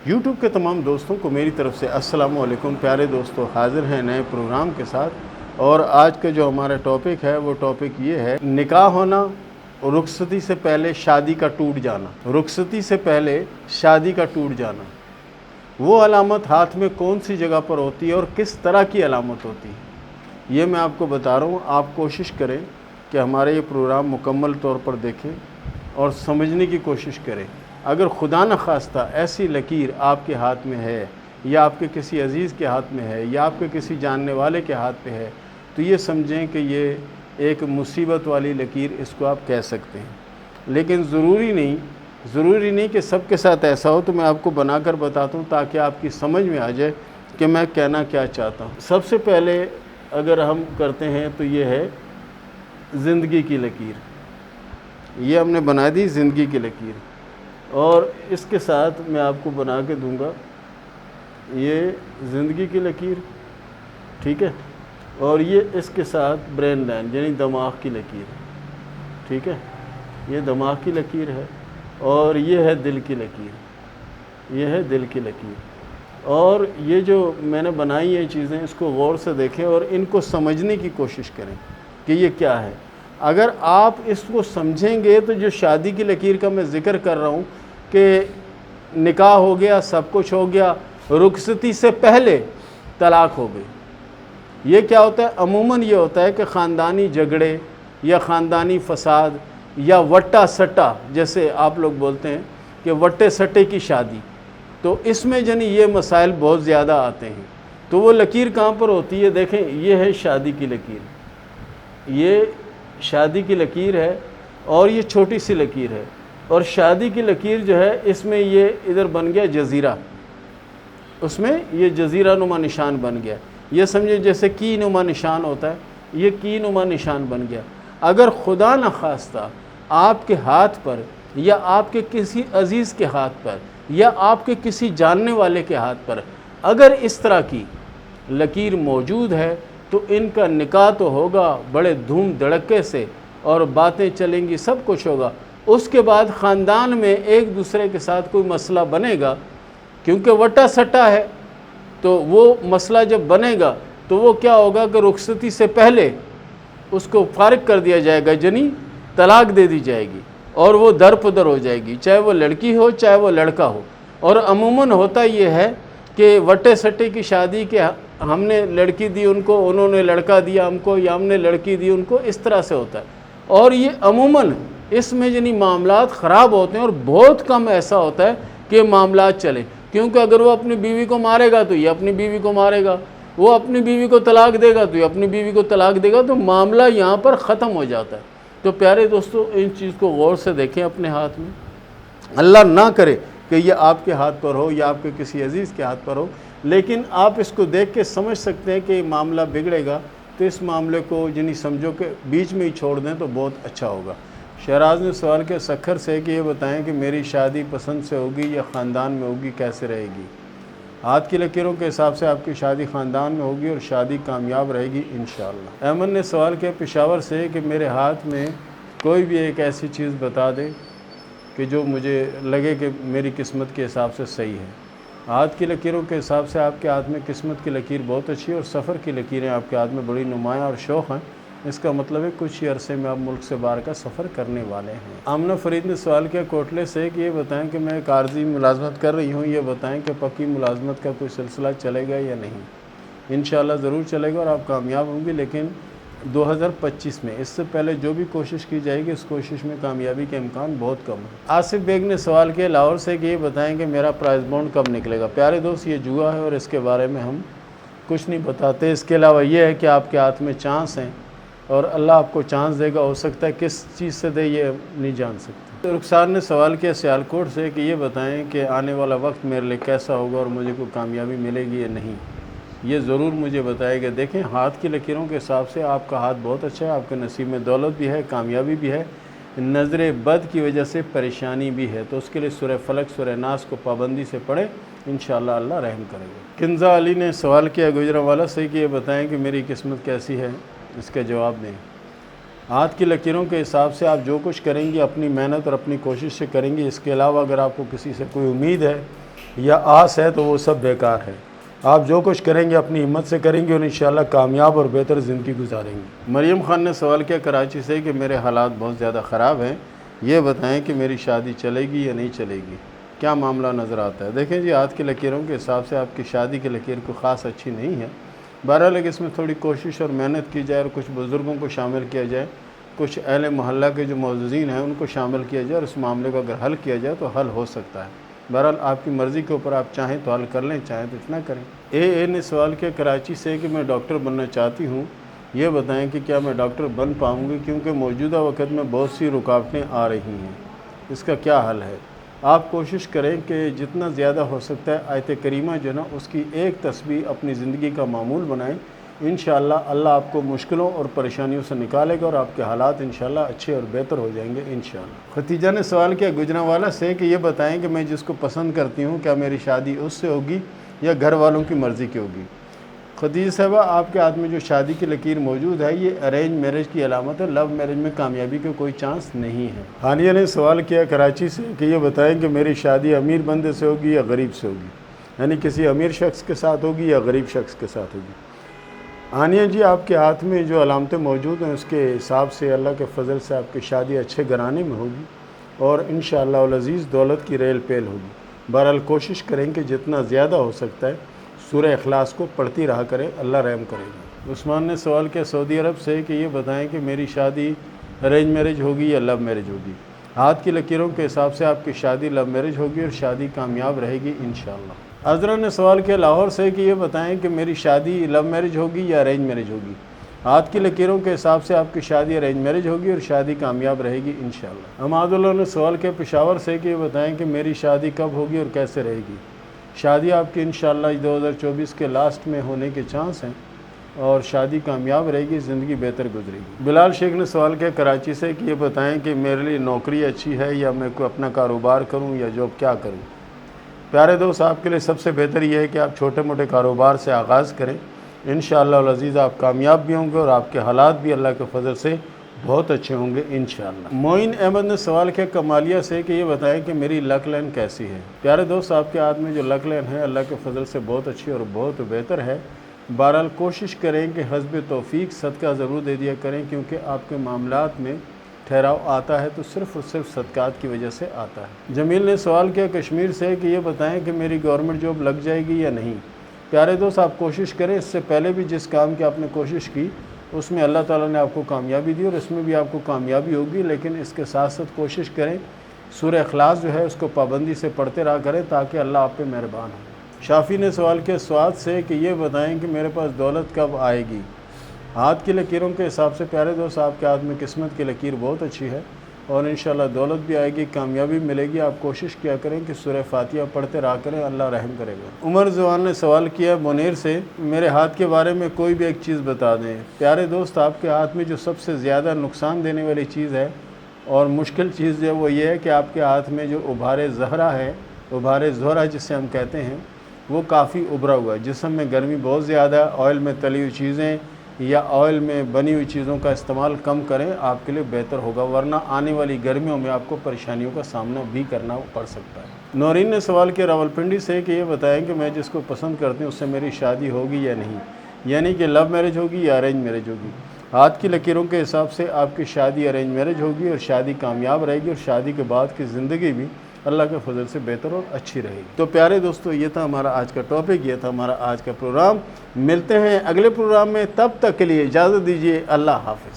YouTube کے تمام دوستوں کو میری طرف سے السلام علیکم۔ پیارے دوستو، حاضر ہیں نئے پروگرام کے ساتھ، اور آج کا جو ہمارا ٹاپک ہے وہ ٹاپک یہ ہے نکاح ہونا، رخصتی سے پہلے شادی کا ٹوٹ جانا۔ رخصتی سے پہلے شادی کا ٹوٹ جانا، وہ علامت ہاتھ میں کون سی جگہ پر ہوتی ہے اور کس طرح کی علامت ہوتی ہے، یہ میں آپ کو بتا رہا ہوں۔ آپ کوشش کریں کہ ہمارے یہ پروگرام مکمل طور پر دیکھیں اور سمجھنے کی کوشش کریں۔ اگر خدا نخواستہ ایسی لکیر آپ کے ہاتھ میں ہے، یا آپ کے کسی عزیز کے ہاتھ میں ہے، یا آپ کے کسی جاننے والے کے ہاتھ میں ہے، تو یہ سمجھیں کہ یہ ایک مصیبت والی لکیر اس کو آپ کہہ سکتے ہیں۔ لیکن ضروری نہیں کہ سب کے ساتھ ایسا ہو، تو میں آپ کو بنا کر بتاتا ہوں تاکہ آپ کی سمجھ میں آ جائے کہ میں کہنا کیا چاہتا ہوں۔ سب سے پہلے اگر ہم کرتے ہیں تو یہ ہے زندگی کی لکیر۔ یہ ہم نے بنا دی زندگی کی لکیر، اور اس کے ساتھ میں آپ کو بنا کے دوں گا یہ زندگی کی لکیر، ٹھیک ہے، اور یہ اس کے ساتھ برین لائن یعنی دماغ کی لکیر، ٹھیک ہے، یہ دماغ کی لکیر ہے، اور یہ ہے دل کی لکیر، یہ ہے دل کی لکیر۔ اور یہ جو میں نے بنائی یہ چیزیں، اس کو غور سے دیکھیں اور ان کو سمجھنے کی کوشش کریں کہ یہ کیا ہے۔ اگر آپ اس کو سمجھیں گے تو جو شادی کی لکیر کا میں ذکر کر رہا ہوں کہ نکاح ہو گیا، سب کچھ ہو گیا، رخصتی سے پہلے طلاق ہو گئی، یہ کیا ہوتا ہے؟ عموماً یہ ہوتا ہے کہ خاندانی جھگڑے یا خاندانی فساد یا وٹا سٹا، جیسے آپ لوگ بولتے ہیں کہ وٹے سٹے کی شادی، تو اس میں یہ مسائل بہت زیادہ آتے ہیں۔ تو وہ لکیر کہاں پر ہوتی ہے؟ دیکھیں، یہ ہے شادی کی لکیر، یہ شادی کی لکیر ہے، اور یہ چھوٹی سی لکیر ہے، اور شادی کی لکیر جو ہے اس میں یہ ادھر بن گیا جزیرہ، اس میں یہ جزیرہ نما نشان بن گیا۔ یہ سمجھے جیسے کی نما نشان ہوتا ہے، یہ کی نما نشان بن گیا۔ اگر خدا نخواستہ آپ کے ہاتھ پر، یا آپ کے کسی عزیز کے ہاتھ پر، یا آپ کے کسی جاننے والے کے ہاتھ پر اگر اس طرح کی لکیر موجود ہے، تو ان کا نکاح تو ہوگا بڑے دھوم دھڑکے سے، اور باتیں چلیں گی، سب کچھ ہوگا۔ اس کے بعد خاندان میں ایک دوسرے کے ساتھ کوئی مسئلہ بنے گا، کیونکہ وٹا سٹا ہے، تو وہ مسئلہ جب بنے گا تو وہ کیا ہوگا کہ رخصتی سے پہلے اس کو فارغ کر دیا جائے گا، یعنی طلاق دے دی جائے گی، اور وہ در پدر ہو جائے گی، چاہے وہ لڑکی ہو چاہے وہ لڑکا ہو۔ اور عموماً ہوتا یہ ہے کہ وٹے سٹے کی شادی کے ہم نے لڑکی دی ان کو، انہوں نے لڑکا دیا ہم کو، یا ہم نے لڑکی دی ان کو، اس طرح سے ہوتا ہے۔ اور یہ عموماً اس میں معاملات خراب ہوتے ہیں، اور بہت کم ایسا ہوتا ہے کہ معاملات چلیں، کیونکہ اگر وہ اپنی بیوی کو مارے گا تو یہ اپنی بیوی کو مارے گا، وہ اپنی بیوی کو طلاق دے گا تو یہ اپنی بیوی کو طلاق دے گا، تو معاملہ یہاں پر ختم ہو جاتا ہے۔ تو پیارے دوستو، ان چیز کو غور سے دیکھیں اپنے ہاتھ میں۔ اللہ نہ کرے کہ یہ آپ کے ہاتھ پر ہو یا آپ کے کسی عزیز کے ہاتھ پر ہو، لیکن آپ اس کو دیکھ کے سمجھ سکتے ہیں کہ یہ معاملہ بگڑے گا، تو اس معاملے کو سمجھو کہ بیچ میں ہی چھوڑ دیں تو بہت اچھا ہوگا۔ شہراز نے سوال کیا سکھر سے کہ یہ بتائیں کہ میری شادی پسند سے ہوگی یا خاندان میں ہوگی، کیسے رہے گی؟ ہاتھ کی لکیروں کے حساب سے آپ کی شادی خاندان میں ہوگی اور شادی کامیاب رہے گی انشاءاللہ۔ احمد نے سوال کیا پشاور سے کہ میرے ہاتھ میں کوئی بھی ایک ایسی چیز بتا دے کہ جو مجھے لگے کہ میری قسمت کے حساب سے صحیح ہے۔ ہاتھ کی لکیروں کے حساب سے آپ کے ہاتھ میں قسمت کی لکیر بہت اچھی ہے، اور سفر کی لکیریں آپ کے ہاتھ میں بڑی نمایاں اور شوق ہیں۔ اس کا مطلب ہے کچھ ہی عرصے میں آپ ملک سے باہر کا سفر کرنے والے ہیں۔ آمنہ فرید نے سوال کیا کوٹلے سے کہ یہ بتائیں کہ میں ایک عارضی ملازمت کر رہی ہوں، یہ بتائیں کہ پکی ملازمت کا کوئی سلسلہ چلے گا یا نہیں؟ انشاءاللہ ضرور چلے گا اور آپ کامیاب ہوں گی، لیکن 2025 میں، اس سے پہلے جو بھی کوشش کی جائے گی اس کوشش میں کامیابی کے امکان بہت کم ہیں۔ آصف بیگ نے سوال کیا لاہور سے کہ یہ بتائیں کہ میرا پرائز بانڈ کب نکلے گا؟ پیارے دوست، یہ جوا ہے اور اس کے بارے میں ہم کچھ نہیں بتاتے۔ اس کے علاوہ یہ ہے کہ آپ کے ہاتھ میں چانس ہیں، اور اللہ آپ کو چانس دے گا، ہو سکتا ہے کس چیز سے دے یہ نہیں جان سکتے۔ رخسار نے سوال کیا سیالکوٹ سے کہ یہ بتائیں کہ آنے والا وقت میرے لیے کیسا ہوگا اور مجھے کوئی کامیابی ملے گی یا نہیں؟ یہ ضرور مجھے بتائے گا۔ دیکھیں، ہاتھ کی لکیروں کے حساب سے آپ کا ہاتھ بہت اچھا ہے، آپ کے نصیب میں دولت بھی ہے، کامیابی بھی ہے، نظر بد کی وجہ سے پریشانی بھی ہے، تو اس کے لیے سورہ فلق سورہ ناس کو پابندی سے پڑھیں، انشاءاللہ اللہ رحم کرے گا۔ کنزا علی نے سوال کیا گجرانوالہ سے کہ یہ بتائیں کہ میری قسمت کیسی ہے، اس کا جواب دیں۔ ہاتھ کی لکیروں کے حساب سے آپ جو کچھ کریں گی اپنی محنت اور اپنی کوشش سے کریں گی، اس کے علاوہ اگر آپ کو کسی سے کوئی امید ہے یا آس ہے تو وہ سب بیکار ہے۔ آپ جو کچھ کریں گے اپنی ہمت سے کریں گے اور انشاءاللہ کامیاب اور بہتر زندگی گزاریں گے۔ مریم خان نے سوال کیا کراچی سے کہ میرے حالات بہت زیادہ خراب ہیں، یہ بتائیں کہ میری شادی چلے گی یا نہیں چلے گی، کیا معاملہ نظر آتا ہے؟ دیکھیں جی، ہاتھ کی لکیروں کے حساب سے آپ کی شادی کی لکیر کو خاص اچھی نہیں ہے۔ بہرحال اگر اس میں تھوڑی کوشش اور محنت کی جائے اور کچھ بزرگوں کو شامل کیا جائے، کچھ اہل محلہ کے جو معززین ہیں ان کو شامل کیا جائے اور اس معاملے کو اگر حل کیا جائے تو حل ہو سکتا ہے۔ بہرحال آپ کی مرضی کے اوپر، آپ چاہیں تو حل کر لیں، چاہیں تو اتنا کریں۔ اے نے سوال کیا کراچی سے کہ میں ڈاکٹر بننا چاہتی ہوں، یہ بتائیں کہ کیا میں ڈاکٹر بن پاؤں گی، کیونکہ موجودہ وقت میں بہت سی رکاوٹیں آ رہی ہیں، اس کا کیا حل ہے؟ آپ کوشش کریں کہ جتنا زیادہ ہو سکتا ہے آیت کریمہ جو نا اس کی ایک تسبیح اپنی زندگی کا معمول بنائیں، انشاءاللہ اللہ آپ کو مشکلوں اور پریشانیوں سے نکالے گا اور آپ کے حالات انشاءاللہ اچھے اور بہتر ہو جائیں گے انشاءاللہ۔ ختیجہ نے سوال کیا گجرانوالہ سے کہ یہ بتائیں کہ میں جس کو پسند کرتی ہوں کیا میری شادی اس سے ہوگی یا گھر والوں کی مرضی کی ہوگی؟ ختیجہ صاحبہ، آپ کے ہاتھ میں جو شادی کی لکیر موجود ہے یہ ارینج میرج کی علامت ہے، لو میرج میں کامیابی کا کوئی چانس نہیں ہے۔ ہانیہ نے سوال کیا کراچی سے کہ یہ بتائیں کہ میری شادی امیر بندے سے ہوگی یا غریب سے ہوگی، یعنی کسی امیر شخص کے ساتھ ہوگی یا غریب شخص کے ساتھ ہوگی؟ ہانیہ جی، آپ کے ہاتھ میں جو علامتیں موجود ہیں اس کے حساب سے اللہ کے فضل سے آپ کی شادی اچھے گھرانے میں ہوگی اور انشاءاللہ العزیز دولت کی ریل پیل ہوگی۔ بہرحال کوشش کریں کہ جتنا زیادہ ہو سکتا ہے سورہ اخلاص کو پڑھتی رہا کرے، اللہ رحم کرے گا۔ عثمان نے سوال کیا سعودی عرب سے کہ یہ بتائیں کہ میری شادی ارینج میرج ہوگی یا لو میرج ہوگی؟ ہاتھ کی لکیروں کے حساب سے آپ کی شادی لو میرج ہوگی اور شادی کامیاب رہے گی انشاءاللہ۔ عذرا نے سوال کیا لاہور سے کہ یہ بتائیں کہ میری شادی لو میرج ہوگی یا ارینج میرج ہوگی؟ ہاتھ کی لکیروں کے حساب سے آپ کی شادی ارینج میرج ہوگی اور شادی کامیاب رہے گی انشاءاللہ۔ اماد اللہ نے سوال کیا پشاور سے کہ یہ بتائیں کہ میری شادی کب ہوگی اور کیسے رہے گی؟ شادی آپ کی انشاءاللہ 2024 کے لاسٹ میں ہونے کے چانس ہیں اور شادی کامیاب رہے گی، زندگی بہتر گزرے گی۔ بلال شیخ نے سوال کیا کراچی سے کہ یہ بتائیں کہ میرے لیے نوکری اچھی ہے یا میں کوئی اپنا کاروبار کروں یا جاب، کیا کروں؟ پیارے دوست، آپ کے لیے سب سے بہتر یہ ہے کہ آپ چھوٹے موٹے کاروبار سے آغاز کریں، انشاءاللہ العزیز آپ کامیاب بھی ہوں گے اور آپ کے حالات بھی اللہ کے فضل سے بہت اچھے ہوں گے انشاءاللہ۔ معین احمد نے سوال کیا کمالیہ سے کہ یہ بتائیں کہ میری لک لائن کیسی ہے؟ پیارے دوست، آپ کے ہاتھ میں جو لک لائن ہے اللہ کے فضل سے بہت اچھی اور بہت بہتر ہے۔ بہرحال کوشش کریں کہ حسب توفیق صدقہ ضرور دے دیا کریں، کیونکہ آپ کے معاملات میں ٹھہراؤ آتا ہے تو صرف اور صرف صدقات کی وجہ سے آتا ہے۔ جمیل نے سوال کیا کشمیر سے کہ یہ بتائیں کہ میری گورنمنٹ جاب لگ جائے گی یا نہیں؟ پیارے دوست، آپ کوشش کریں، اس سے پہلے بھی جس کام کی آپ نے کوشش کی اس میں اللہ تعالیٰ نے آپ کو کامیابی دی اور اس میں بھی آپ کو کامیابی ہوگی، لیکن اس کے ساتھ ساتھ کوشش کریں سورہ اخلاص جو ہے اس کو پابندی سے پڑھتے رہا کریں تاکہ اللہ آپ پہ مہربان ہو۔ شافی نے سوال کیا سوات سے کہ یہ بتائیں کہ میرے پاس دولت کب آئے گی؟ ہاتھ کی لکیروں کے حساب سے پیارے دوست آپ کے ہاتھ میں قسمت کی لکیر بہت اچھی ہے اور انشاءاللہ دولت بھی آئے گی، کامیابی ملے گی۔ آپ کوشش کیا کریں کہ سورہ فاتحہ پڑھتے رہا کریں، اللہ رحم کرے گا۔ عمر زوان نے سوال کیا منیر سے میرے ہاتھ کے بارے میں کوئی بھی ایک چیز بتا دیں۔ پیارے دوست، آپ کے ہاتھ میں جو سب سے زیادہ نقصان دینے والی چیز ہے اور مشکل چیز جو ہے وہ یہ ہے کہ آپ کے ہاتھ میں جو ابھار زہرہ ہے، ابھار زہرہ جسے ہم کہتے ہیں، وہ کافی ابھرا ہوا ہے۔ جسم میں گرمی بہت زیادہ، آئل میں تلی ہوئی چیزیں یا آئل میں بنی ہوئی چیزوں کا استعمال کم کریں، آپ کے لیے بہتر ہوگا، ورنہ آنے والی گرمیوں میں آپ کو پریشانیوں کا سامنا بھی کرنا پڑ سکتا ہے۔ نورین نے سوال کیا راولپنڈی سے کہ یہ بتائیں کہ میں جس کو پسند کرتی ہوں اس سے میری شادی ہوگی یا نہیں، یعنی کہ لو میرج ہوگی یا ارینج میرج ہوگی؟ ہاتھ کی لکیروں کے حساب سے آپ کی شادی ارینج میرج ہوگی اور شادی کامیاب رہے گی اور شادی کے بعد کی زندگی بھی اللہ کے فضل سے بہتر اور اچھی رہے گی۔ تو پیارے دوستو، یہ تھا ہمارا آج کا ٹاپک، یہ تھا ہمارا آج کا پروگرام۔ ملتے ہیں اگلے پروگرام میں، تب تک کے لیے اجازت دیجیے، اللہ حافظ۔